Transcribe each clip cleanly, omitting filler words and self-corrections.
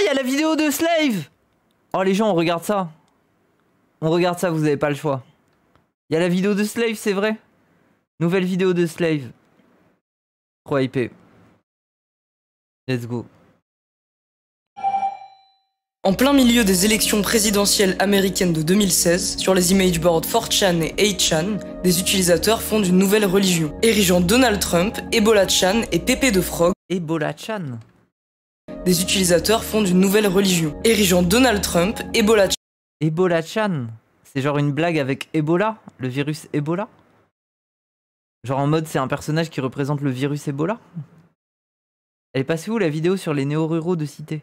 il y a la vidéo de Slave. Oh les gens, on regarde ça. On regarde ça, vous avez pas le choix. Il y a la vidéo de Slave, c'est vrai. Nouvelle vidéo de Slave. Trop hypé. Let's go. En plein milieu des élections présidentielles américaines de 2016, sur les image boards 4chan et 8chan, des utilisateurs fondent une nouvelle religion, érigeant Donald Trump, Ebola Chan et Pepe the Frog. Ebola Chan. Des utilisateurs fondent une nouvelle religion, érigeant Donald Trump, Ebola Chan. Ebola Chan. C'est genre une blague avec Ebola, le virus Ebola. Genre en mode c'est un personnage qui représente le virus Ebola. Elle est passée où la vidéo sur les néo-ruraux de cité?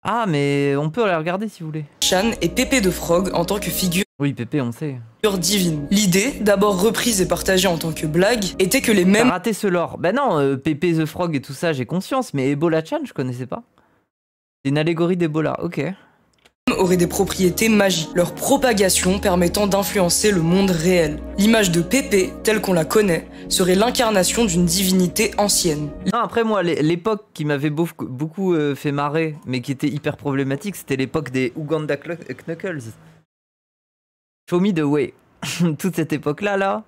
Ah mais on peut la regarder si vous voulez. Chan et Pepe the Frog en tant que figure Oui, Pépé, on sait. divine. L'idée, d'abord reprise et partagée en tant que blague, était que les mêmes T'as raté ce lore. Bah non, Pépé the Frog et tout ça, j'ai conscience, mais Ebola Chan, je connaissais pas. C'est une allégorie d'Ebola, ok. auraient des propriétés magiques, leur propagation permettant d'influencer le monde réel. L'image de Pépé, telle qu'on la connaît, serait l'incarnation d'une divinité ancienne. Non, après moi, l'époque qui m'avait beaucoup fait marrer, mais qui était hyper problématique, c'était l'époque des Uganda Knuckles. Show me the way. Toute cette époque-là, là,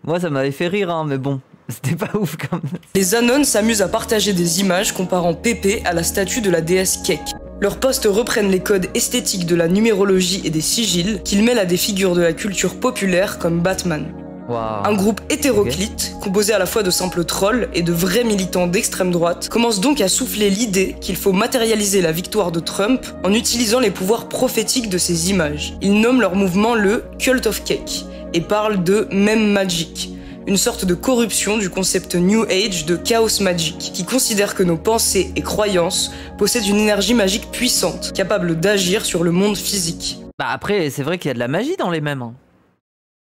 moi ça m'avait fait rire, hein, mais bon, c'était pas ouf quand même. Les Anons s'amusent à partager des images comparant Pépé à la statue de la déesse Kek. Leurs posts reprennent les codes esthétiques de la numérologie et des sigils qu'ils mêlent à des figures de la culture populaire comme Batman. Wow. Un groupe hétéroclite, composé à la fois de simples trolls et de vrais militants d'extrême droite, commence donc à souffler l'idée qu'il faut matérialiser la victoire de Trump en utilisant les pouvoirs prophétiques de ces images. Ils nomment leur mouvement le Cult of Cake et parlent de Meme Magic, une sorte de corruption du concept New Age de Chaos Magic, qui considère que nos pensées et croyances possèdent une énergie magique puissante, capable d'agir sur le monde physique. Bah après, c'est vrai qu'il y a de la magie dans les mêmes. Hein.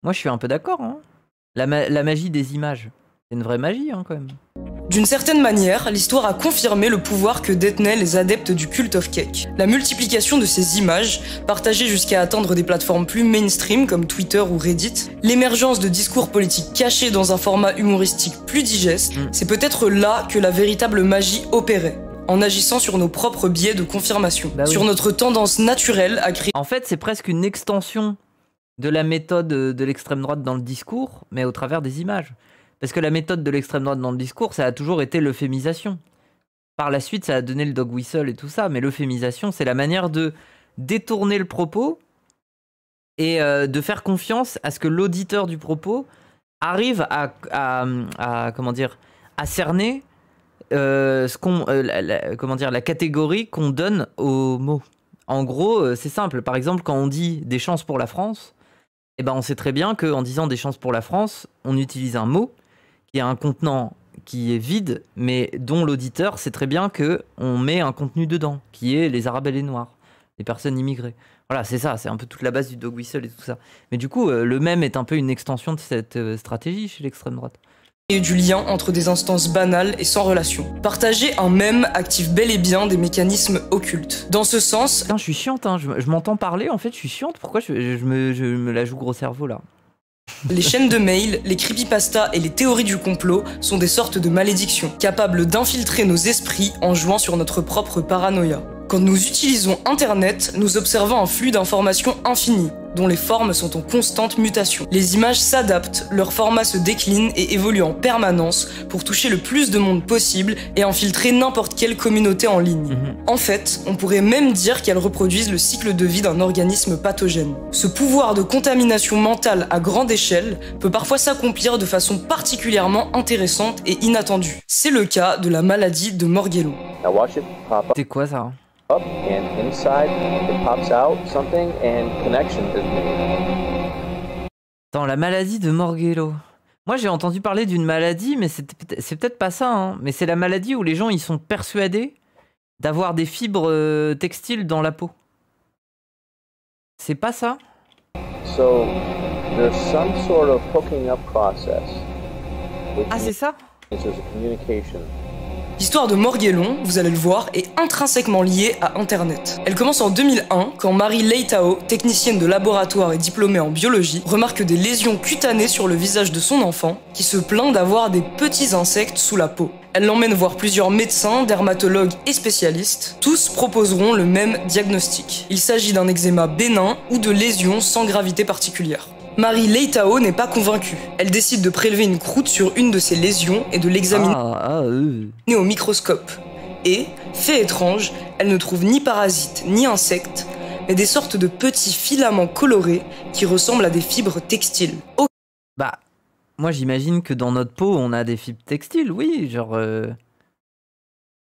Moi, je suis un peu d'accord. Hein. La magie des images. C'est une vraie magie, hein, quand même. D'une certaine manière, l'histoire a confirmé le pouvoir que détenaient les adeptes du Cult of Cake. La multiplication de ces images, partagées jusqu'à atteindre des plateformes plus mainstream comme Twitter ou Reddit, l'émergence de discours politiques cachés dans un format humoristique plus digeste, c'est peut-être là que la véritable magie opérait, en agissant sur nos propres biais de confirmation, Bah oui. sur notre tendance naturelle à créer... En fait, c'est presque une extension de la méthode de l'extrême droite dans le discours, mais au travers des images. Parce que la méthode de l'extrême droite dans le discours, ça a toujours été l'euphémisation. Par la suite, ça a donné le dog whistle et tout ça, mais l'euphémisation, c'est la manière de détourner le propos et de faire confiance à ce que l'auditeur du propos arrive à comment dire, à cerner la catégorie qu'on donne aux mots. En gros, c'est simple. Par exemple, quand on dit des chances pour la France, eh ben on sait très bien qu'en disant des chances pour la France, on utilise un mot qui a un contenant qui est vide, mais dont l'auditeur sait très bien qu'on met un contenu dedans, qui est les Arabes et les Noirs, les personnes immigrées. Voilà, c'est ça, c'est un peu toute la base du dog whistle et tout ça. Mais du coup, le mème est un peu une extension de cette stratégie chez l'extrême droite. Et du lien entre des instances banales et sans relation. Partager un mème active bel et bien des mécanismes occultes. Dans ce sens... Putain, je suis chiante, hein. Je m'entends parler, en fait, je suis chiante. Pourquoi je me la joue gros cerveau, là? Les chaînes de mail, les creepypastas et les théories du complot sont des sortes de malédictions, capables d'infiltrer nos esprits en jouant sur notre propre paranoïa. Quand nous utilisons Internet, nous observons un flux d'informations infini, dont les formes sont en constante mutation. Les images s'adaptent, leur format se décline et évolue en permanence pour toucher le plus de monde possible et infiltrer n'importe quelle communauté en ligne. En fait, on pourrait même dire qu'elles reproduisent le cycle de vie d'un organisme pathogène. Ce pouvoir de contamination mentale à grande échelle peut parfois s'accomplir de façon particulièrement intéressante et inattendue. C'est le cas de la maladie de Morgellons. Now watch it pop C'est quoi ça? up, and inside it pops out something, and connection is made. Attends, la maladie de Morgellons. Moi, j'ai entendu parler d'une maladie, mais c'est peut-être pas ça. Hein. Mais c'est la maladie où les gens ils sont persuadés d'avoir des fibres textiles dans la peau. C'est pas ça? So there's some sort of hooking up process. Ah, c'est ça? There's a communication. L'histoire de Morgellons, vous allez le voir, est intrinsèquement liée à Internet. Elle commence en 2001, quand Marie Leitao, technicienne de laboratoire et diplômée en biologie, remarque des lésions cutanées sur le visage de son enfant, qui se plaint d'avoir des petits insectes sous la peau. Elle l'emmène voir plusieurs médecins, dermatologues et spécialistes. Tous proposeront le même diagnostic. Il s'agit d'un eczéma bénin ou de lésions sans gravité particulière. Marie Leitao n'est pas convaincue. Elle décide de prélever une croûte sur une de ses lésions et de l'examiner au microscope. Et, fait étrange, elle ne trouve ni parasites ni insectes, mais des sortes de petits filaments colorés qui ressemblent à des fibres textiles. Bah, moi j'imagine que dans notre peau on a des fibres textiles, oui, genre...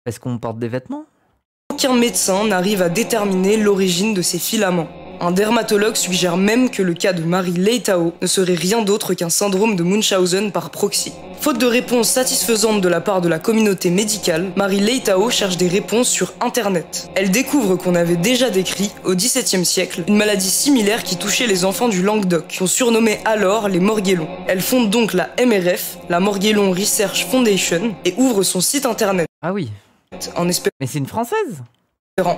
Est-ce qu'on porte des vêtements? Aucun médecin n'arrive à déterminer l'origine de ces filaments. Un dermatologue suggère même que le cas de Marie Leitao ne serait rien d'autre qu'un syndrome de Munchausen par proxy. Faute de réponse satisfaisante de la part de la communauté médicale, Marie Leitao cherche des réponses sur Internet. Elle découvre qu'on avait déjà décrit, au XVIIe siècle, une maladie similaire qui touchait les enfants du Languedoc, qu'on surnommait alors les Morguellons. Elle fonde donc la MRF, la Morguellon Research Foundation, et ouvre son site Internet. Ah oui. En espérant Mais c'est une Française?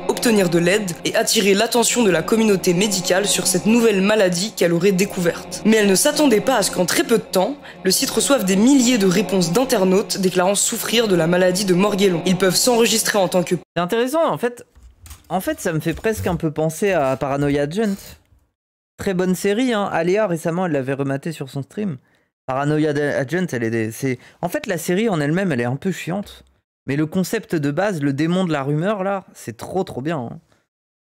Obtenir de l'aide et attirer l'attention de la communauté médicale sur cette nouvelle maladie qu'elle aurait découverte. Mais elle ne s'attendait pas à ce qu'en très peu de temps, le site reçoive des milliers de réponses d'internautes déclarant souffrir de la maladie de Morguellon. Ils peuvent s'enregistrer en tant que... C'est intéressant, en fait, ça me fait presque un peu penser à Paranoia Agent. Très bonne série, hein. Aléa, récemment, elle l'avait rematé sur son stream. Paranoia Agent, en fait, la série en elle-même, elle est un peu chiante. Mais le concept de base, le démon de la rumeur, là, c'est trop bien. Hein.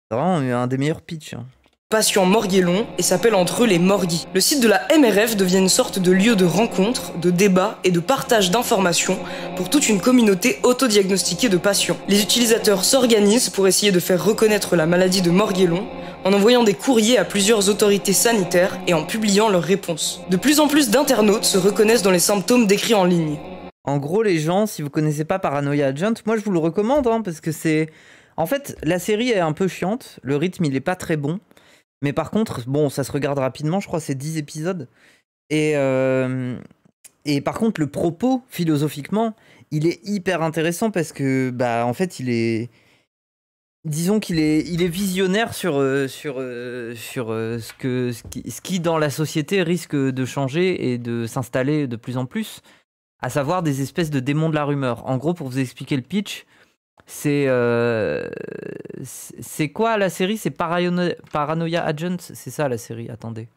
C'est vraiment un des meilleurs pitchs. Hein. Patients Morguellons et s'appelle entre eux les Morguis. Le site de la MRF devient une sorte de lieu de rencontre, de débat et de partage d'informations pour toute une communauté autodiagnostiquée de patients. Les utilisateurs s'organisent pour essayer de faire reconnaître la maladie de Morguellon en envoyant des courriers à plusieurs autorités sanitaires et en publiant leurs réponses. De plus en plus d'internautes se reconnaissent dans les symptômes décrits en ligne. En gros, les gens, si vous connaissez pas Paranoia Agent, moi je vous le recommande, hein, parce que c'est... En fait, la série est un peu chiante, le rythme il est pas très bon, mais par contre, bon, ça se regarde rapidement, je crois c'est 10 épisodes, et par contre, le propos, philosophiquement, il est hyper intéressant parce que, bah, en fait, disons qu'il est visionnaire sur ce qui dans la société risque de changer et de s'installer de plus en plus, à savoir des espèces de démons de la rumeur. En gros, pour vous expliquer le pitch, c'est quoi la série? C'est Paranoia Agent, c'est ça la série, attendez.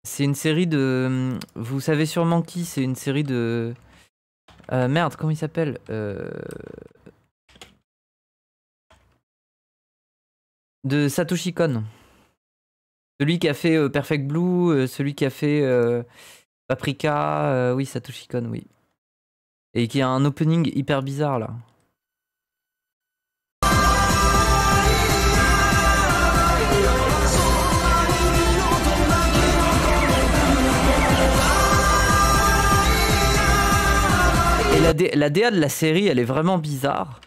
C'est une série de... Vous savez sûrement qui, c'est une série de... merde, comment il s'appelle de Satoshi Kon. Celui qui a fait Perfect Blue, celui qui a fait Paprika, oui, Satoshi Kon, oui. Et qui a un opening hyper bizarre, là. Et la DA de la série, elle est vraiment bizarre.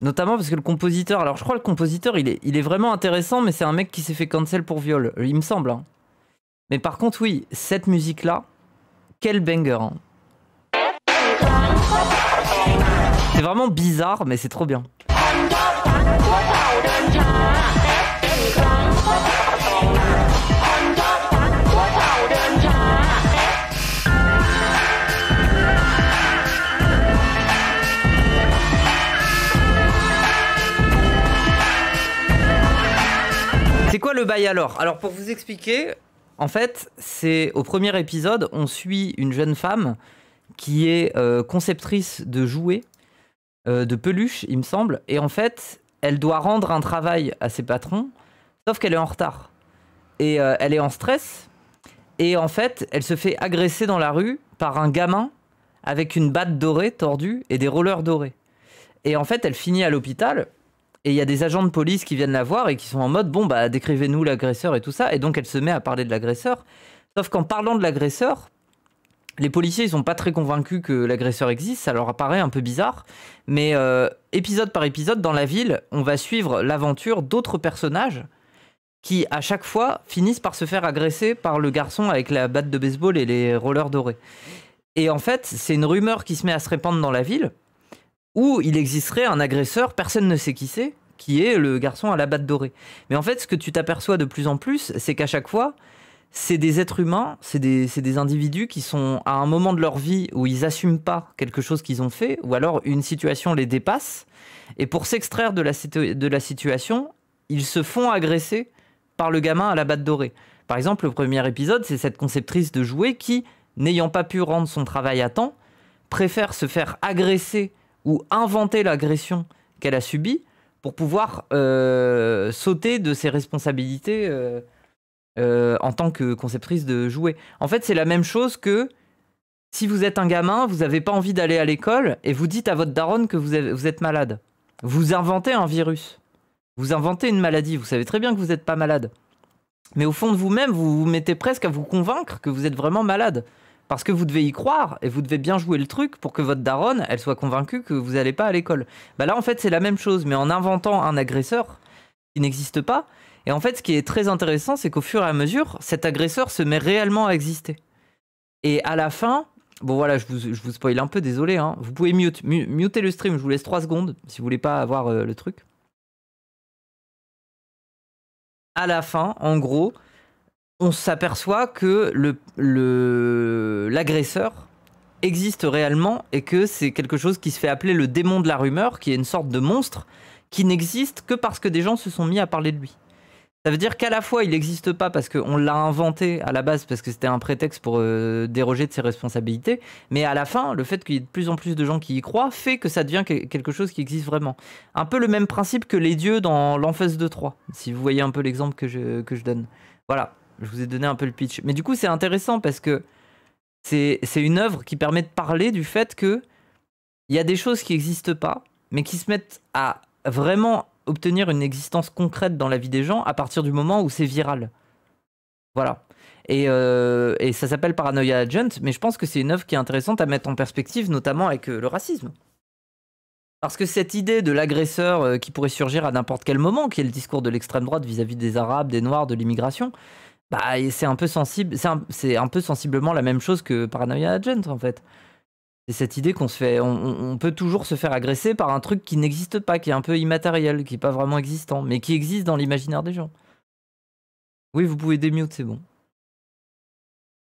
Notamment parce que le compositeur... Alors, je crois que le compositeur, il est vraiment intéressant, mais c'est un mec qui s'est fait cancel pour viol. Il me semble, hein. Mais par contre, oui, cette musique-là, quel banger, hein. C'est vraiment bizarre, mais c'est trop bien. C'est quoi le bail alors? Alors pour vous expliquer, en fait, c'est au premier épisode, on suit une jeune femme qui est conceptrice de jouets, de peluches, il me semble, et en fait, elle doit rendre un travail à ses patrons, sauf qu'elle est en retard. Et elle est en stress, et en fait, elle se fait agresser dans la rue par un gamin avec une batte dorée tordue et des rollers dorés. Et en fait, elle finit à l'hôpital. Et il y a des agents de police qui viennent la voir et qui sont en mode, bon, bah, décrivez-nous l'agresseur et tout ça. Et donc, elle se met à parler de l'agresseur. Sauf qu'en parlant de l'agresseur, les policiers, ils sont pas très convaincus que l'agresseur existe. Ça leur apparaît un peu bizarre. Mais épisode par épisode, dans la ville, on va suivre l'aventure d'autres personnages qui, à chaque fois, finissent par se faire agresser par le garçon avec la batte de baseball et les rollers dorés. Et en fait, c'est une rumeur qui se met à se répandre dans la ville, où il existerait un agresseur, personne ne sait qui c'est, qui est le garçon à la batte dorée. Mais en fait, ce que tu t'aperçois de plus en plus, c'est qu'à chaque fois, c'est des êtres humains, c'est des individus qui sont à un moment de leur vie où ils n'assument pas quelque chose qu'ils ont fait, ou alors une situation les dépasse, et pour s'extraire de la situation, ils se font agresser par le gamin à la batte dorée. Par exemple, le premier épisode, c'est cette conceptrice de jouets qui, n'ayant pas pu rendre son travail à temps, préfère se faire agresser ou inventer l'agression qu'elle a subie pour pouvoir sauter de ses responsabilités en tant que conceptrice de jouets. En fait, c'est la même chose que si vous êtes un gamin, vous n'avez pas envie d'aller à l'école et vous dites à votre daronne que vous êtes malade. Vous inventez un virus. Vous inventez une maladie. Vous savez très bien que vous n'êtes pas malade. Mais au fond de vous-même, vous vous mettez presque à vous convaincre que vous êtes vraiment malade. Parce que vous devez y croire et vous devez bien jouer le truc pour que votre daronne, elle soit convaincue que vous n'allez pas à l'école. Bah là, en fait, c'est la même chose, mais en inventant un agresseur qui n'existe pas. Et en fait, ce qui est très intéressant, c'est qu'au fur et à mesure, cet agresseur se met réellement à exister. Et à la fin, bon voilà, je vous spoil un peu, désolé, hein. Vous pouvez muter le stream, je vous laisse 3 secondes si vous voulez pas avoir le truc. À la fin, en gros, on s'aperçoit que l'agresseur existe réellement et que c'est quelque chose qui se fait appeler le démon de la rumeur, qui est une sorte de monstre qui n'existe que parce que des gens se sont mis à parler de lui. Ça veut dire qu'à la fois, il n'existe pas parce qu'on l'a inventé à la base, parce que c'était un prétexte pour déroger de ses responsabilités, mais à la fin, le fait qu'il y ait de plus en plus de gens qui y croient fait que ça devient quelque chose qui existe vraiment. Un peu le même principe que les dieux dans l'Anthès de Troie, si vous voyez un peu l'exemple que je donne. Voilà, je vous ai donné un peu le pitch. Mais du coup, c'est intéressant parce que c'est une œuvre qui permet de parler du fait qu'il y a des choses qui n'existent pas, mais qui se mettent à vraiment obtenir une existence concrète dans la vie des gens à partir du moment où c'est viral. Voilà. Et ça s'appelle Paranoia Agent, mais je pense que c'est une œuvre qui est intéressante à mettre en perspective, notamment avec le racisme. Parce que cette idée de l'agresseur qui pourrait surgir à n'importe quel moment, qui est le discours de l'extrême droite vis-à-vis des Arabes, des Noirs, de l'immigration, bah, c'est un peu sensible, c'est un peu sensiblement la même chose que Paranoia Agent, en fait. C'est cette idée qu'on se fait, on peut toujours se faire agresser par un truc qui n'existe pas, qui est un peu immatériel, qui n'est pas vraiment existant, mais qui existe dans l'imaginaire des gens. Oui, vous pouvez démute, c'est bon.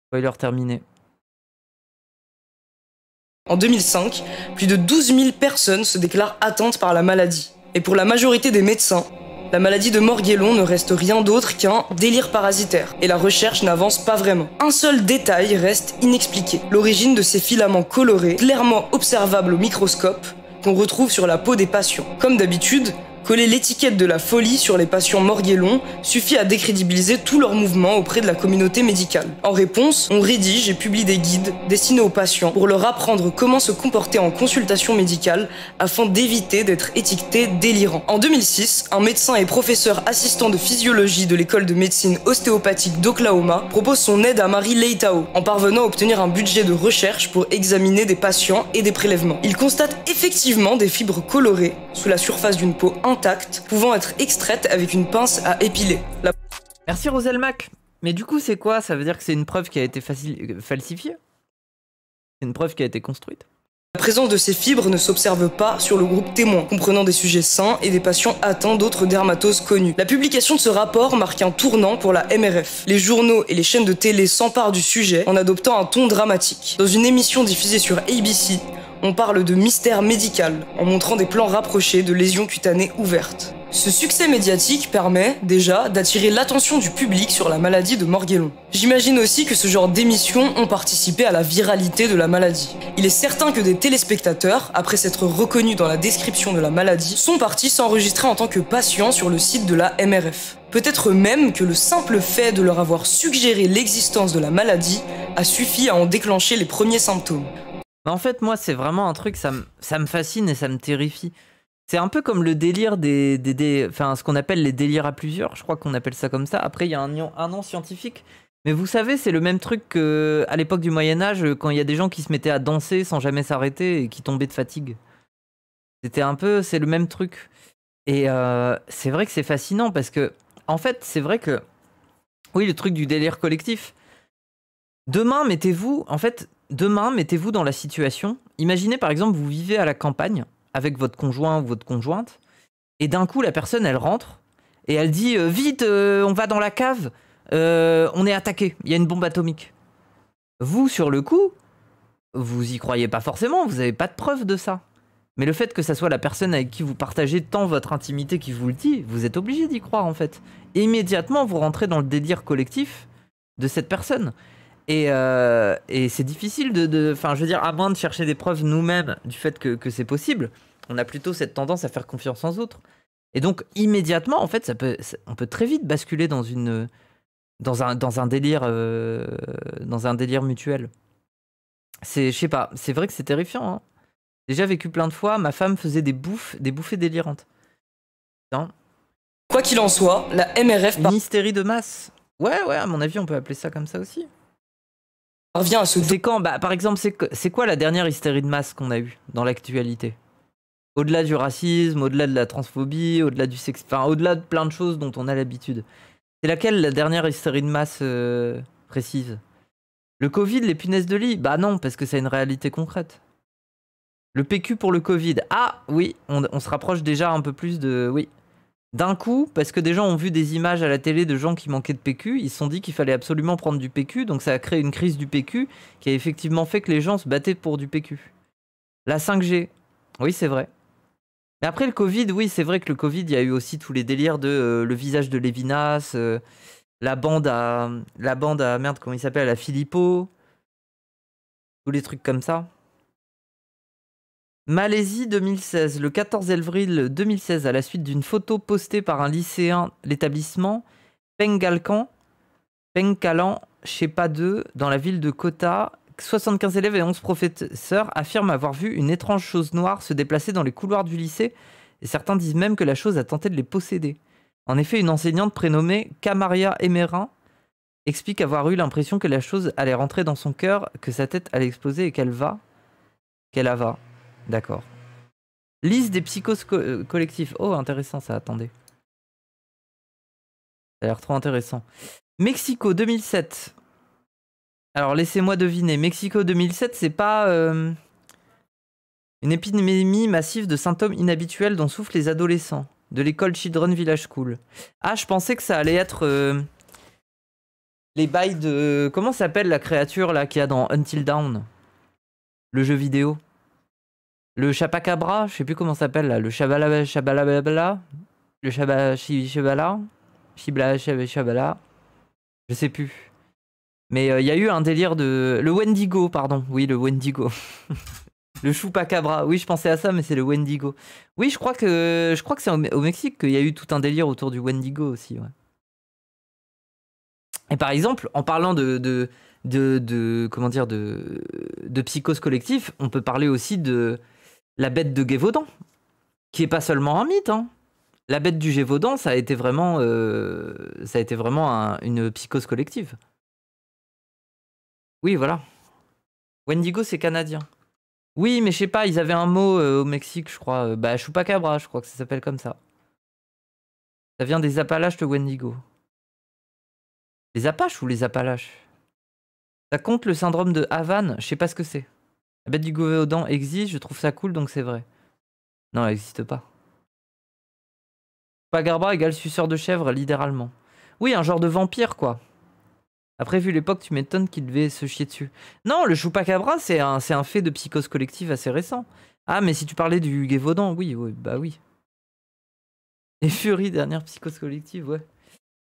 Spoiler terminé. En 2005, plus de 12 000 personnes se déclarent atteintes par la maladie. Et pour la majorité des médecins, la maladie de Morgellon ne reste rien d'autre qu'un délire parasitaire, et la recherche n'avance pas vraiment. Un seul détail reste inexpliqué, l'origine de ces filaments colorés, clairement observables au microscope, qu'on retrouve sur la peau des patients. Comme d'habitude, coller l'étiquette de la folie sur les patients Morgellon suffit à décrédibiliser tous leurs mouvements auprès de la communauté médicale. En réponse, on rédige et publie des guides destinés aux patients pour leur apprendre comment se comporter en consultation médicale afin d'éviter d'être étiquetés délirants. En 2006, un médecin et professeur assistant de physiologie de l'école de médecine ostéopathique d'Oklahoma propose son aide à Mary Leitao en parvenant à obtenir un budget de recherche pour examiner des patients et des prélèvements. Il constate effectivement des fibres colorées sous la surface d'une peau intacte, pouvant être extraite avec une pince à épiler. Merci Roselmac. Mais du coup, c'est quoi? Ça veut dire que c'est une preuve qui a été falsifiée? C'est une preuve qui a été construite? La présence de ces fibres ne s'observe pas sur le groupe témoin, comprenant des sujets sains et des patients atteints d'autres dermatoses connues. La publication de ce rapport marque un tournant pour la MRF. Les journaux et les chaînes de télé s'emparent du sujet en adoptant un ton dramatique. Dans une émission diffusée sur ABC, on parle de mystère médical, en montrant des plans rapprochés de lésions cutanées ouvertes. Ce succès médiatique permet, déjà, d'attirer l'attention du public sur la maladie de Morgellon. J'imagine aussi que ce genre d'émissions ont participé à la viralité de la maladie. Il est certain que des téléspectateurs, après s'être reconnus dans la description de la maladie, sont partis s'enregistrer en tant que patients sur le site de la MRF. Peut-être même que le simple fait de leur avoir suggéré l'existence de la maladie a suffi à en déclencher les premiers symptômes. En fait, moi, c'est vraiment un truc, ça me fascine et ça me terrifie. C'est un peu comme le délire enfin, ce qu'on appelle les délires à plusieurs, je crois qu'on appelle ça comme ça. Après, il y a un nom scientifique. Mais vous savez, c'est le même truc qu'à l'époque du Moyen-Âge, quand il y a des gens qui se mettaient à danser sans jamais s'arrêter et qui tombaient de fatigue. C'est le même truc. Et c'est vrai que c'est fascinant parce que, en fait, c'est vrai que, oui, le truc du délire collectif. Demain, mettez-vous dans la situation. Imaginez par exemple, vous vivez à la campagne avec votre conjoint ou votre conjointe, et d'un coup la personne elle rentre et elle dit vite, on va dans la cave, on est attaqué, il y a une bombe atomique. Vous, sur le coup, vous y croyez pas forcément, vous n'avez pas de preuve de ça. Mais le fait que ça soit la personne avec qui vous partagez tant votre intimité qui vous le dit, vous êtes obligé d'y croire en fait. Et immédiatement, vous rentrez dans le délire collectif de cette personne. Et c'est difficile enfin, je veux dire, à moins de chercher des preuves nous-mêmes du fait que c'est possible, on a plutôt cette tendance à faire confiance aux autres. Et donc, immédiatement, en fait, on peut très vite basculer dans un délire mutuel. Je sais pas, c'est vrai que c'est terrifiant. Hein. Déjà vécu plein de fois, ma femme faisait des bouffées délirantes. Non. Quoi qu'il en soit, la MRF Une hystérie de masse. Ouais, à mon avis, on peut appeler ça comme ça aussi. parvient à se... C'est quand, par exemple, c'est quoi la dernière hystérie de masse qu'on a eue dans l'actualité? Au-delà du racisme, au-delà de la transphobie, au-delà du sexe, enfin au-delà de plein de choses dont on a l'habitude. C'est laquelle la dernière hystérie de masse précise? Le Covid, les punaises de lit? Bah non, parce que c'est une réalité concrète. Le PQ pour le Covid. Ah oui, on se rapproche déjà un peu plus de... Oui. D'un coup, parce que des gens ont vu des images à la télé de gens qui manquaient de PQ, ils se sont dit qu'il fallait absolument prendre du PQ, donc ça a créé une crise du PQ qui a effectivement fait que les gens se battaient pour du PQ. La 5G. Oui, c'est vrai. Mais après le Covid, oui, c'est vrai que le Covid, il y a eu aussi tous les délires de le visage de Lévinas, la bande à... Merde, comment il s'appelle? À Philippot. Tous les trucs comme ça. Malaisie 2016. Le 14 avril 2016, à la suite d'une photo postée par un lycéen, l'établissement Pengalkan, Shepa 2, dans la ville de Kota, 75 élèves et 11 professeurs affirment avoir vu une étrange chose noire se déplacer dans les couloirs du lycée, et certains disent même que la chose a tenté de les posséder. En effet, une enseignante prénommée Kamaria Emerin explique avoir eu l'impression que la chose allait rentrer dans son cœur, que sa tête allait exploser et qu'elle va. D'accord. Liste des psychoses collectifs. Oh, intéressant ça, attendez. Ça a l'air trop intéressant. Mexico 2007. Alors, laissez-moi deviner. Mexico 2007, c'est pas une épidémie massive de symptômes inhabituels dont souffrent les adolescents de l'école Children Village School. Ah, je pensais que ça allait être les bails de... Comment s'appelle la créature là qu'il y a dans Until Dawn? Le jeu vidéo. Le Chapacabra, je sais plus comment ça s'appelle là. Le Chabalabala. Le Shabala. Shabala. Je sais plus. Mais il y a eu un délire de... Le Wendigo, pardon. Oui, le Wendigo. Le Chupacabra. Oui, je pensais à ça, mais c'est le Wendigo. Oui, je crois que c'est au Mexique qu'il y a eu tout un délire autour du Wendigo aussi. Ouais. Et par exemple, en parlant de psychose collective, on peut parler aussi de la bête de Gévaudan, qui est pas seulement un mythe. Hein. La bête du Gévaudan, ça a été vraiment une psychose collective. Oui, voilà. Wendigo, c'est canadien. Oui, mais je sais pas, ils avaient un mot au Mexique, je crois. Chupacabra, je crois que ça s'appelle comme ça. Ça vient des Appalaches de Wendigo. Les Apaches ou les Appalaches? Ça compte le syndrome de Havane? Je sais pas ce que c'est. La bête du Gévaudan existe, je trouve ça cool, donc c'est vrai. Non, elle n'existe pas. Chupacabra égale suceur de chèvre, littéralement. Oui, un genre de vampire, quoi. Après, vu l'époque, tu m'étonnes qu'il devait se chier dessus. Non, le Chupacabra, c'est un fait de psychose collective assez récent. Ah, mais si tu parlais du Gévaudan, oui, bah oui. Les Furies, dernière psychose collective, ouais.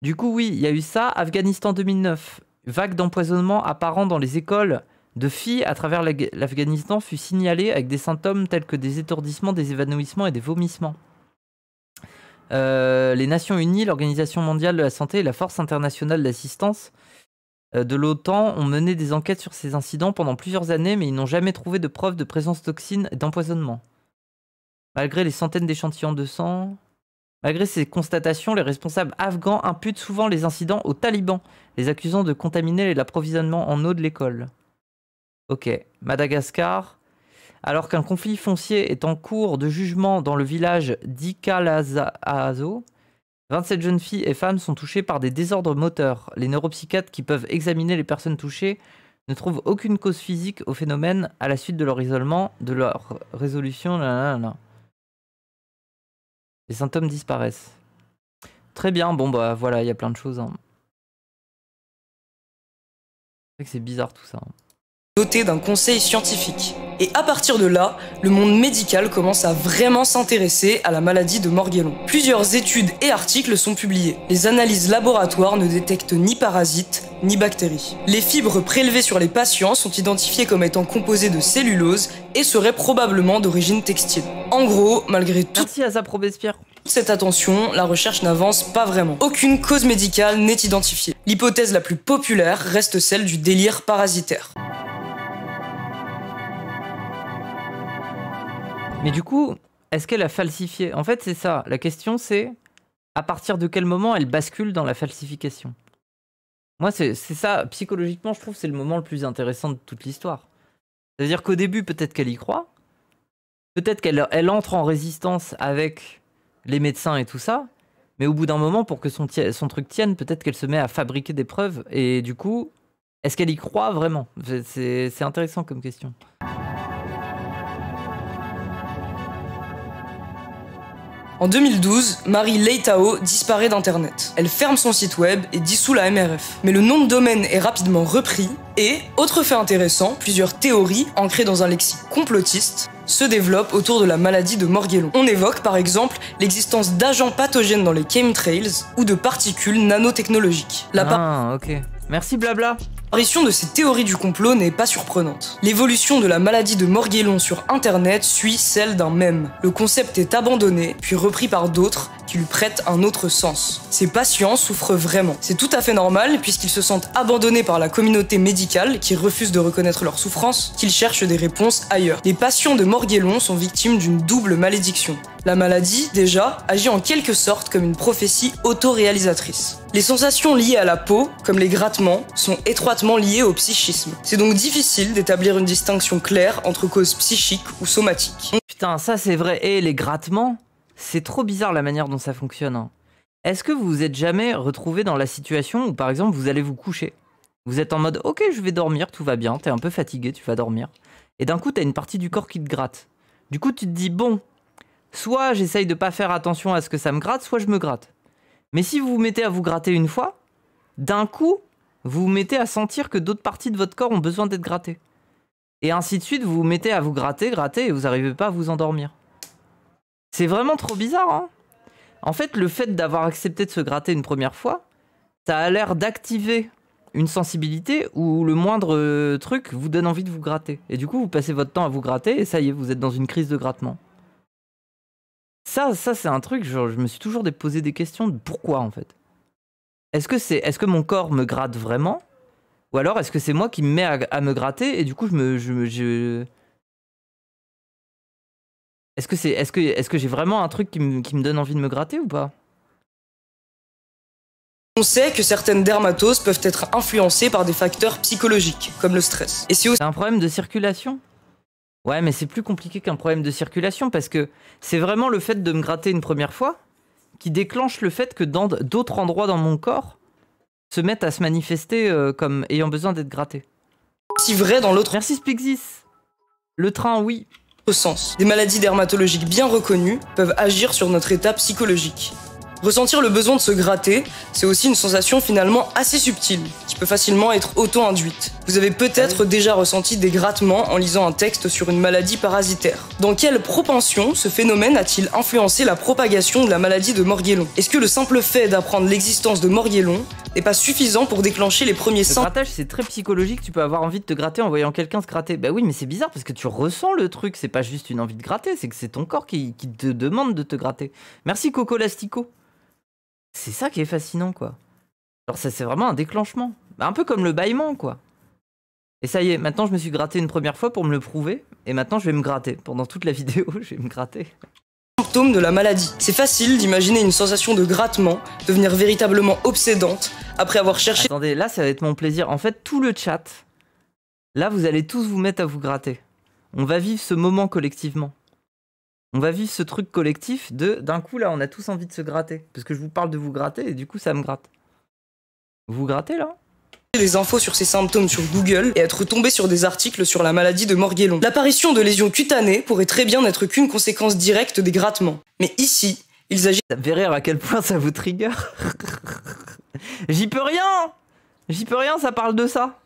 Du coup, oui, il y a eu ça. Afghanistan 2009. Vague d'empoisonnement apparent dans les écoles de filles à travers l'Afghanistan fut signalée avec des symptômes tels que des étourdissements, des évanouissements et des vomissements. Les Nations Unies, l'Organisation mondiale de la santé et la Force internationale d'assistance de l'OTAN ont mené des enquêtes sur ces incidents pendant plusieurs années, mais ils n'ont jamais trouvé de preuves de présence de toxines et d'empoisonnement. Malgré les centaines d'échantillons de sang... Malgré ces constatations, les responsables afghans imputent souvent les incidents aux talibans, les accusant de contaminer l'approvisionnement en eau de l'école. Ok, Madagascar. Alors qu'un conflit foncier est en cours de jugement dans le village d'Ikalazazo, 27 jeunes filles et femmes sont touchées par des désordres moteurs. Les neuropsychiatres qui peuvent examiner les personnes touchées ne trouvent aucune cause physique au phénomène à la suite de leur isolement, de leur résolution. Les symptômes disparaissent. Très bien, bon bah voilà, il y a plein de choses. Hein. C'est vrai que c'est bizarre tout ça. Doté d'un conseil scientifique. Et à partir de là, le monde médical commence à vraiment s'intéresser à la maladie de Morgellon. Plusieurs études et articles sont publiés. Les analyses laboratoires ne détectent ni parasites, ni bactéries. Les fibres prélevées sur les patients sont identifiées comme étant composées de cellulose et seraient probablement d'origine textile. En gros, malgré toute Merci à Zap Robespierre. cette attention, la recherche n'avance pas vraiment. Aucune cause médicale n'est identifiée. L'hypothèse la plus populaire reste celle du délire parasitaire. Mais du coup, est-ce qu'elle a falsifié? En fait, c'est ça. La question, c'est à partir de quel moment elle bascule dans la falsification? Moi, c'est ça. Psychologiquement, je trouve que c'est le moment le plus intéressant de toute l'histoire. C'est-à-dire qu'au début, peut-être qu'elle y croit. Peut-être qu'elle entre en résistance avec les médecins et tout ça. Mais au bout d'un moment, pour que son truc tienne, peut-être qu'elle se met à fabriquer des preuves. Et du coup, est-ce qu'elle y croit vraiment? C'est intéressant comme question. En 2012, Marie Leitao disparaît d'Internet. Elle ferme son site web et dissout la MRF. Mais le nom de domaine est rapidement repris et, autre fait intéressant, plusieurs théories, ancrées dans un lexique complotiste, se développent autour de la maladie de Morgellon. On évoque par exemple l'existence d'agents pathogènes dans les chemtrails ou de particules nanotechnologiques. Ah, ok. Merci blabla. L'apparition de ces théories du complot n'est pas surprenante. L'évolution de la maladie de Morgellon sur Internet suit celle d'un mème. Le concept est abandonné, puis repris par d'autres qui lui prêtent un autre sens. Ces patients souffrent vraiment. C'est tout à fait normal puisqu'ils se sentent abandonnés par la communauté médicale qui refuse de reconnaître leur souffrance, qu'ils cherchent des réponses ailleurs. Les patients de Morgellon sont victimes d'une double malédiction. La maladie, déjà, agit en quelque sorte comme une prophétie autoréalisatrice. Les sensations liées à la peau, comme les grattements, sont étroitement liées au psychisme. C'est donc difficile d'établir une distinction claire entre causes psychiques ou somatiques. Putain, ça c'est vrai. Et les grattements, c'est trop bizarre la manière dont ça fonctionne. Hein. Est-ce que vous vous êtes jamais retrouvé dans la situation où, par exemple, vous allez vous coucher? Vous êtes en mode, ok, je vais dormir, tout va bien, t'es un peu fatigué, tu vas dormir. Et d'un coup, t'as une partie du corps qui te gratte. Du coup, tu te dis, bon, soit j'essaye de pas faire attention à ce que ça me gratte, soit je me gratte. Mais si vous vous mettez à vous gratter une fois, d'un coup, vous vous mettez à sentir que d'autres parties de votre corps ont besoin d'être grattées. Et ainsi de suite, vous vous mettez à vous gratter, et vous n'arrivez pas à vous endormir. C'est vraiment trop bizarre, hein. En fait, le fait d'avoir accepté de se gratter une première fois, ça a l'air d'activer une sensibilité où le moindre truc vous donne envie de vous gratter. Et du coup, vous passez votre temps à vous gratter et ça y est, vous êtes dans une crise de grattement. Ça c'est un truc, genre, je me suis toujours posé des questions de pourquoi en fait. Est-ce que mon corps me gratte vraiment? Ou alors est-ce que c'est moi qui me mets à me gratter et du coup Est-ce que j'ai vraiment un truc qui me donne envie de me gratter ou pas? On sait que certaines dermatoses peuvent être influencées par des facteurs psychologiques, comme le stress. Et c'est aussi C'est un problème de circulation? Ouais, mais c'est plus compliqué qu'un problème de circulation parce que c'est vraiment le fait de me gratter une première fois qui déclenche le fait que dans d'autres endroits dans mon corps se mettent à se manifester comme ayant besoin d'être grattés. vrai dans l'autre Merci Spixis. Le train, oui. sens. Des maladies dermatologiques bien reconnues peuvent agir sur notre état psychologique. Ressentir le besoin de se gratter, c'est aussi une sensation finalement assez subtile, qui peut facilement être auto-induite. Vous avez peut-être déjà ressenti des grattements en lisant un texte sur une maladie parasitaire. Dans quelle propension ce phénomène a-t-il influencé la propagation de la maladie de Morgellon? Est-ce que le simple fait d'apprendre l'existence de Morgellon n'est pas suffisant pour déclencher les premiers Le symptômes? grattage, c'est très psychologique, tu peux avoir envie de te gratter en voyant quelqu'un se gratter. Bah oui, mais c'est bizarre parce que tu ressens le truc, c'est pas juste une envie de gratter, c'est que c'est ton corps qui te demande de te gratter. Merci Coco Lastico. C'est ça qui est fascinant, quoi. Alors ça, c'est vraiment un déclenchement. Un peu comme le bâillement, quoi. Et ça y est, maintenant je me suis gratté une première fois pour me le prouver, et maintenant je vais me gratter. Pendant toute la vidéo, je vais me gratter. Symptômes de la maladie. C'est facile d'imaginer une sensation de grattement devenir véritablement obsédante après avoir cherché... Attendez, là ça va être mon plaisir. En fait, tout le chat, là vous allez tous vous mettre à vous gratter. On va vivre ce moment collectivement. On va vivre ce truc collectif d'un coup là on a tous envie de se gratter. Parce que je vous parle de vous gratter et du coup ça me gratte. Vous vous grattez là? Des infos sur ces symptômes sur Google et être tombé sur des articles sur la maladie de Morgellon. L'apparition de lésions cutanées pourrait très bien n'être qu'une conséquence directe des grattements. Mais ici, ils agissent... Ça me fait rire à quel point ça vous trigger. J'y peux rien! J'y peux rien, ça parle de ça.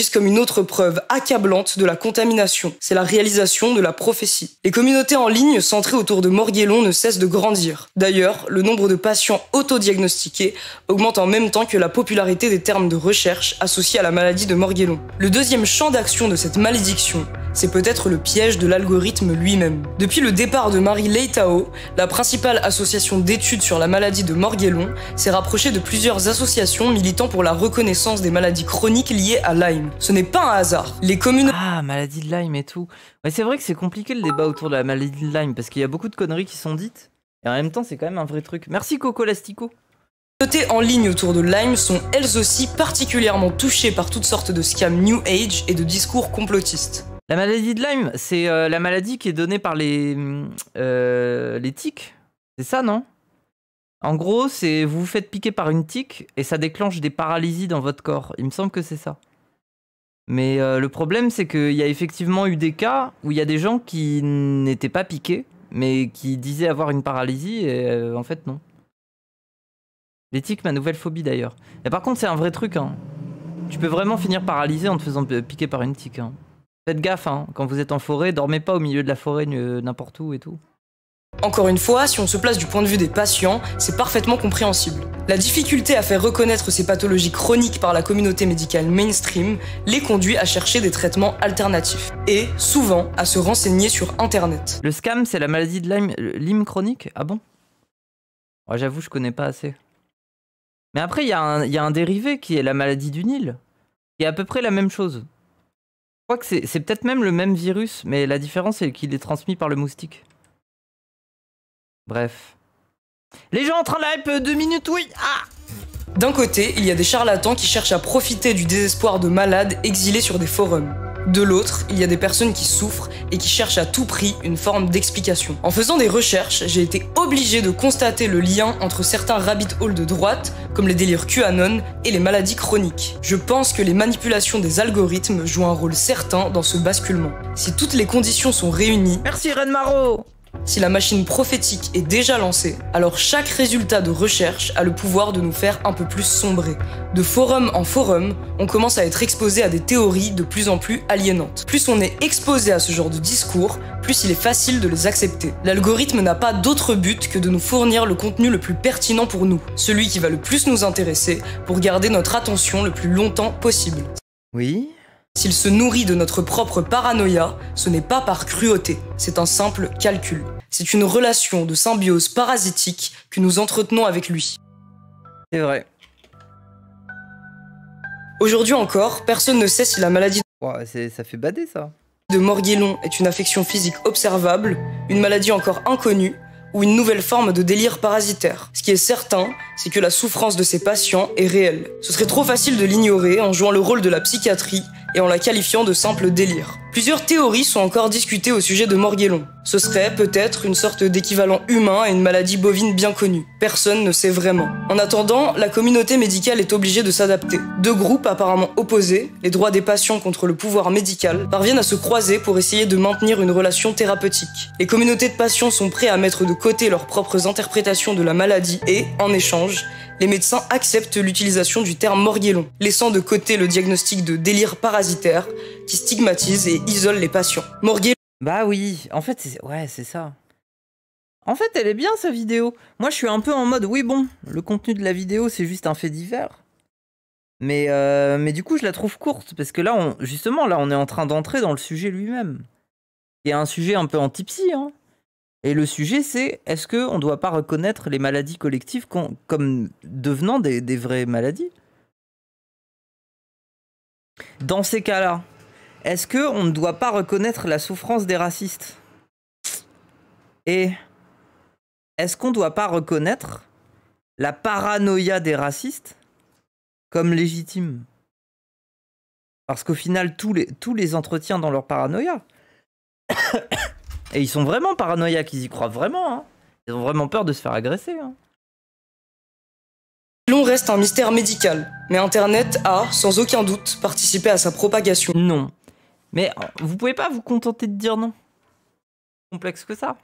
comme une autre preuve accablante de la contamination. C'est la réalisation de la prophétie. Les communautés en ligne centrées autour de Morguellon ne cessent de grandir. D'ailleurs, le nombre de patients autodiagnostiqués augmente en même temps que la popularité des termes de recherche associés à la maladie de Morguellon. Le deuxième champ d'action de cette malédiction, c'est peut-être le piège de l'algorithme lui-même. Depuis le départ de Marie Leitao, la principale association d'études sur la maladie de Morguellon s'est rapprochée de plusieurs associations militant pour la reconnaissance des maladies chroniques liées à Lyme. Ce n'est pas un hasard. Les communautés Ah, maladie de Lyme et tout. Ouais, c'est vrai que c'est compliqué le débat autour de la maladie de Lyme parce qu'il y a beaucoup de conneries qui sont dites. Et en même temps, c'est quand même un vrai truc. Merci Coco Lastico. en ligne autour de Lyme sont elles aussi particulièrement touchées par toutes sortes de scams New Age et de discours complotistes. La maladie de Lyme, c'est la maladie qui est donnée par les tiques. C'est ça, non? En gros, c'est vous vous faites piquer par une tique et ça déclenche des paralysies dans votre corps. Il me semble que c'est ça. Mais le problème, c'est qu'il y a effectivement eu des cas où il y a des gens qui n'étaient pas piqués, mais qui disaient avoir une paralysie et en fait, non. Les tiques, ma nouvelle phobie d'ailleurs. Et par contre, c'est un vrai truc. Hein. Tu peux vraiment finir paralysé en te faisant piquer par une tique. Hein. Faites gaffe, hein. Quand vous êtes en forêt, dormez pas au milieu de la forêt n'importe où et tout. Encore une fois, si on se place du point de vue des patients, c'est parfaitement compréhensible. La difficulté à faire reconnaître ces pathologies chroniques par la communauté médicale mainstream les conduit à chercher des traitements alternatifs. Et, souvent, à se renseigner sur Internet. Le scam, c'est la maladie de Lyme chronique? Ah bon? Ouais, j'avoue, je connais pas assez. Mais après, il y a un dérivé qui est la maladie du Nil, qui est à peu près la même chose. Je crois que c'est peut-être même le même virus, mais la différence, c'est qu'il est transmis par le moustique. Bref. Les gens en train de hype 2 minutes, oui. Ah. D'un côté, il y a des charlatans qui cherchent à profiter du désespoir de malades exilés sur des forums. De l'autre, il y a des personnes qui souffrent et qui cherchent à tout prix une forme d'explication. En faisant des recherches, j'ai été obligé de constater le lien entre certains rabbit holes de droite, comme les délires QAnon, et les maladies chroniques. Je pense que les manipulations des algorithmes jouent un rôle certain dans ce basculement. Si toutes les conditions sont réunies, merci Red Maro. Si la machine prophétique est déjà lancée, alors chaque résultat de recherche a le pouvoir de nous faire un peu plus sombrer. De forum en forum, on commence à être exposé à des théories de plus en plus aliénantes. Plus on est exposé à ce genre de discours, plus il est facile de les accepter. L'algorithme n'a pas d'autre but que de nous fournir le contenu le plus pertinent pour nous, celui qui va le plus nous intéresser pour garder notre attention le plus longtemps possible. Oui. S'il se nourrit de notre propre paranoïa, ce n'est pas par cruauté, c'est un simple calcul. C'est une relation de symbiose parasitique que nous entretenons avec lui. C'est vrai. Aujourd'hui encore, personne ne sait si la maladie Ouais, ça fait bader ça. de Morguellon est une affection physique observable, une maladie encore inconnue, ou une nouvelle forme de délire parasitaire. Ce qui est certain, c'est que la souffrance de ces patients est réelle. Ce serait trop facile de l'ignorer en jouant le rôle de la psychiatrie et en la qualifiant de simple délire. Plusieurs théories sont encore discutées au sujet de Morguellon. Ce serait peut-être une sorte d'équivalent humain à une maladie bovine bien connue. Personne ne sait vraiment. En attendant, la communauté médicale est obligée de s'adapter. Deux groupes apparemment opposés, les droits des patients contre le pouvoir médical, parviennent à se croiser pour essayer de maintenir une relation thérapeutique. Les communautés de patients sont prêts à mettre de côté leurs propres interprétations de la maladie et, en échange, les médecins acceptent l'utilisation du terme Morguellon, laissant de côté le diagnostic de délire parasitaire qui stigmatise et isole les patients. Morguellon. Bah oui, en fait, c'est ça. En fait, elle est bien sa vidéo. Moi, je suis un peu en mode, oui bon, le contenu de la vidéo, c'est juste un fait divers. Mais du coup, je la trouve courte, parce que là, justement, là, on est en train d'entrer dans le sujet lui-même. Il y a un sujet un peu anti-psy, hein. Et le sujet, c'est, est-ce qu'on ne doit pas reconnaître les maladies collectives comme devenant des vraies maladies? Dans ces cas-là, est-ce qu'on ne doit pas reconnaître la souffrance des racistes? Et est-ce qu'on ne doit pas reconnaître la paranoïa des racistes comme légitime? Parce qu'au final, tous les entretiens dans leur paranoïa. Et ils sont vraiment paranoïaques, ils y croient vraiment. Hein. Ils ont vraiment peur de se faire agresser. Hein. Morguellon reste un mystère médical, mais Internet a, sans aucun doute, participé à sa propagation. Non. Mais vous pouvez pas vous contenter de dire non. Complexe que ça.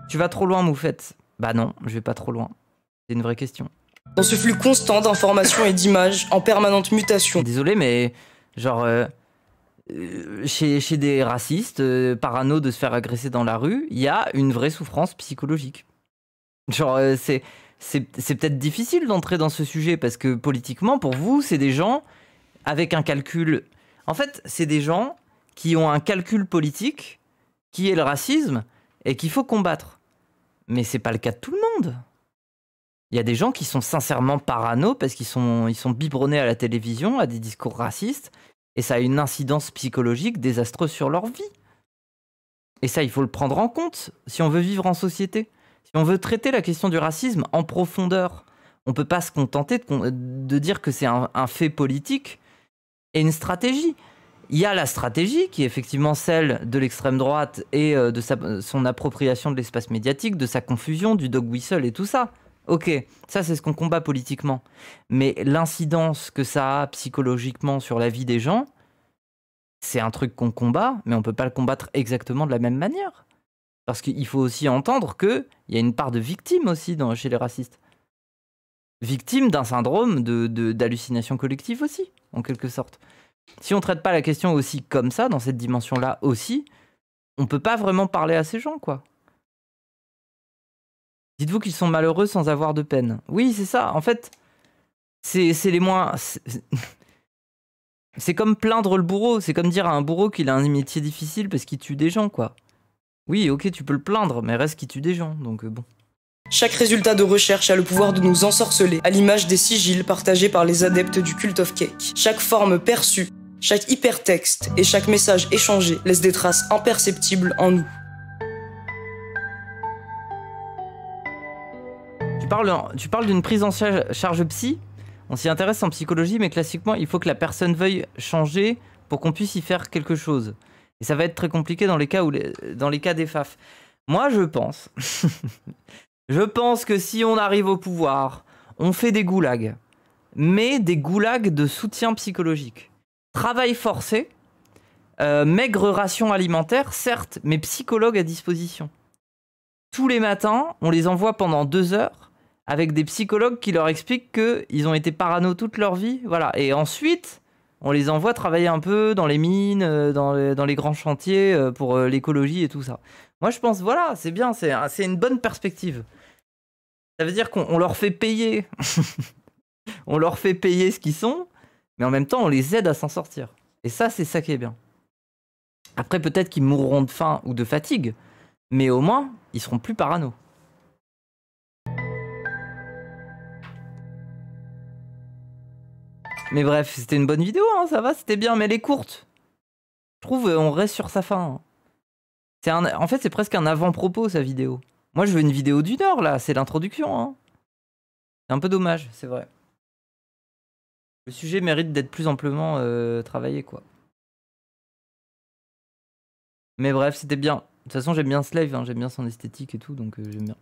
Tu vas trop loin, Moufette. Bah non, je vais pas trop loin. C'est une vraie question. Dans ce flux constant d'informations et d'images en permanente mutation. Désolé, mais genre, chez des racistes, parano de se faire agresser dans la rue, il y a une vraie souffrance psychologique. Genre, c'est peut-être difficile d'entrer dans ce sujet parce que politiquement, pour vous, c'est des gens avec un calcul. En fait, c'est des gens qui ont un calcul politique qui est le racisme et qu'il faut combattre. Mais c'est pas le cas de tout le monde. Il y a des gens qui sont sincèrement parano parce qu'ils sont biberonnés à la télévision, à des discours racistes, et ça a une incidence psychologique désastreuse sur leur vie. Et ça, il faut le prendre en compte si on veut vivre en société. Si on veut traiter la question du racisme en profondeur, on ne peut pas se contenter de dire que c'est un fait politique et une stratégie. Il y a la stratégie qui est effectivement celle de l'extrême droite et de son appropriation de l'espace médiatique, de sa confusion, du dog whistle et tout ça. Ok, ça c'est ce qu'on combat politiquement. Mais l'incidence que ça a psychologiquement sur la vie des gens, c'est un truc qu'on combat, mais on ne peut pas le combattre exactement de la même manière. Parce qu'il faut aussi entendre qu'il y a une part de victime aussi chez les racistes. Victime d'un syndrome d'hallucination collective aussi, en quelque sorte. Si on ne traite pas la question aussi comme ça, dans cette dimension-là aussi, on ne peut pas vraiment parler à ces gens, quoi. Dites-vous qu'ils sont malheureux sans avoir de peine. Oui, c'est ça. En fait, c'est les moins... C'est comme plaindre le bourreau. C'est comme dire à un bourreau qu'il a un métier difficile parce qu'il tue des gens, quoi. Oui, ok, tu peux le plaindre, mais reste qu'il tue des gens, donc bon. Chaque résultat de recherche a le pouvoir de nous ensorceler, à l'image des sigils partagés par les adeptes du Cult of Cake. Chaque forme perçue, chaque hypertexte et chaque message échangé laisse des traces imperceptibles en nous. Tu parles d'une prise en charge psy. On s'y intéresse en psychologie, mais classiquement, il faut que la personne veuille changer pour qu'on puisse y faire quelque chose. Et ça va être très compliqué dans les cas des FAF. Moi, je pense... je pense que si on arrive au pouvoir, on fait des goulags. Mais des goulags de soutien psychologique. Travail forcé, maigre ration alimentaire, certes, mais psychologue à disposition. Tous les matins, on les envoie pendant 2 heures avec des psychologues qui leur expliquent qu'ils ont été parano toute leur vie. Voilà. Et ensuite, on les envoie travailler un peu dans les mines, dans les grands chantiers pour l'écologie et tout ça. Moi, je pense, voilà, c'est bien, c'est une bonne perspective. Ça veut dire qu'on leur fait payer. On leur fait payer ce qu'ils sont, mais en même temps, on les aide à s'en sortir. Et ça, c'est ça qui est bien. Après, peut-être qu'ils mourront de faim ou de fatigue, mais au moins, ils seront plus parano. Mais bref, c'était une bonne vidéo, hein, ça va, c'était bien, mais elle est courte. Je trouve on reste sur sa fin. En fait, c'est presque un avant-propos, sa vidéo. Moi, je veux une vidéo d'1 heure, là, c'est l'introduction. Hein. C'est un peu dommage, c'est vrai. Le sujet mérite d'être plus amplement travaillé, quoi. Mais bref, c'était bien. De toute façon, j'aime bien Slave, hein, j'aime bien son esthétique et tout, donc j'aime bien.